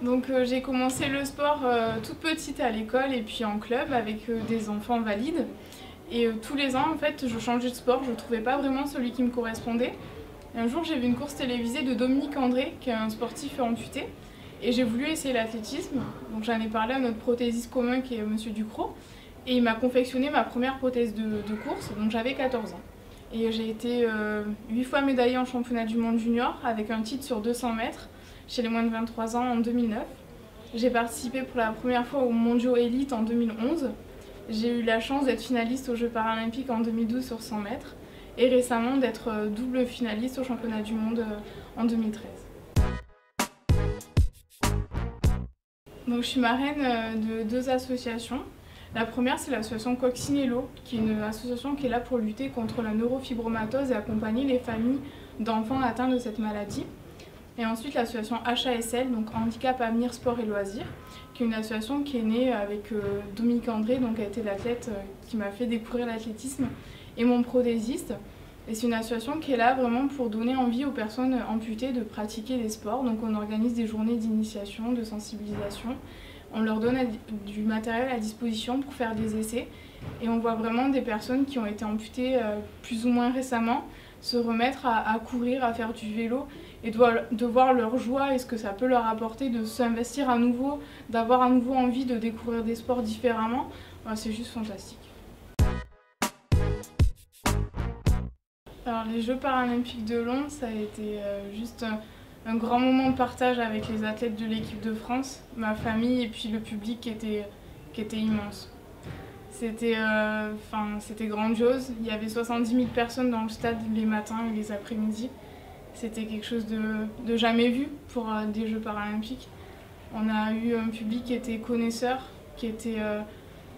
Donc j'ai commencé le sport toute petite à l'école et puis en club avec des enfants valides. Et tous les ans en fait je changeais de sport, je ne trouvais pas vraiment celui qui me correspondait. Et un jour j'ai vu une course télévisée de Dominique André, qui est un sportif amputé. Et j'ai voulu essayer l'athlétisme, donc j'en ai parlé à notre prothésiste commun qui est Monsieur Ducrot. Et il m'a confectionné ma première prothèse de course, donc j'avais 14 ans. Et j'ai été 8 fois médaillée en championnat du monde junior avec un titre sur 200 mètres chez les moins de 23 ans en 2009. J'ai participé pour la première fois aux mondiaux élites en 2011. J'ai eu la chance d'être finaliste aux Jeux paralympiques en 2012 sur 100 mètres et récemment d'être double finaliste au championnat du monde en 2013. Donc, je suis marraine de 2 associations. La première, c'est l'association Coccinello, qui est une association qui est là pour lutter contre la neurofibromatose et accompagner les familles d'enfants atteints de cette maladie. Et ensuite, l'association HASL, donc Handicap Avenir Sport et Loisirs, qui est une association qui est née avec Dominique André, donc qui a été l'athlète qui m'a fait découvrir l'athlétisme, et mon prothésiste. Et c'est une association qui est là vraiment pour donner envie aux personnes amputées de pratiquer des sports. Donc on organise des journées d'initiation, de sensibilisation. On leur donne du matériel à disposition pour faire des essais. Et on voit vraiment des personnes qui ont été amputées plus ou moins récemment se remettre à courir, à faire du vélo et de voir leur joie et ce que ça peut leur apporter de s'investir à nouveau, d'avoir à nouveau envie de découvrir des sports différemment. C'est juste fantastique. Alors, les Jeux paralympiques de Londres, ça a été juste un grand moment de partage avec les athlètes de l'équipe de France, ma famille et puis le public qui était immense. C'était grandiose. Il y avait 70 000 personnes dans le stade les matins et les après-midi. C'était quelque chose de jamais vu pour des Jeux paralympiques. On a eu un public qui était connaisseur, qui était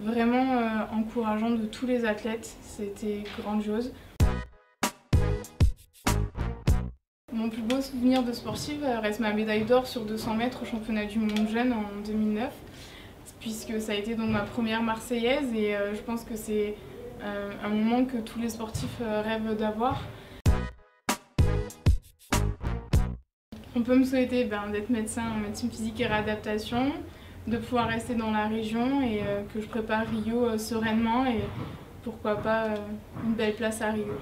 vraiment encourageant de tous les athlètes. C'était grandiose. Mon plus beau souvenir de sportive reste ma médaille d'or sur 200 mètres au championnat du monde jeune en 2009, puisque ça a été donc ma première Marseillaise et je pense que c'est un moment que tous les sportifs rêvent d'avoir. On peut me souhaiter d'être médecin en médecine physique et réadaptation, de pouvoir rester dans la région et que je prépare Rio sereinement et pourquoi pas une belle place à Rio.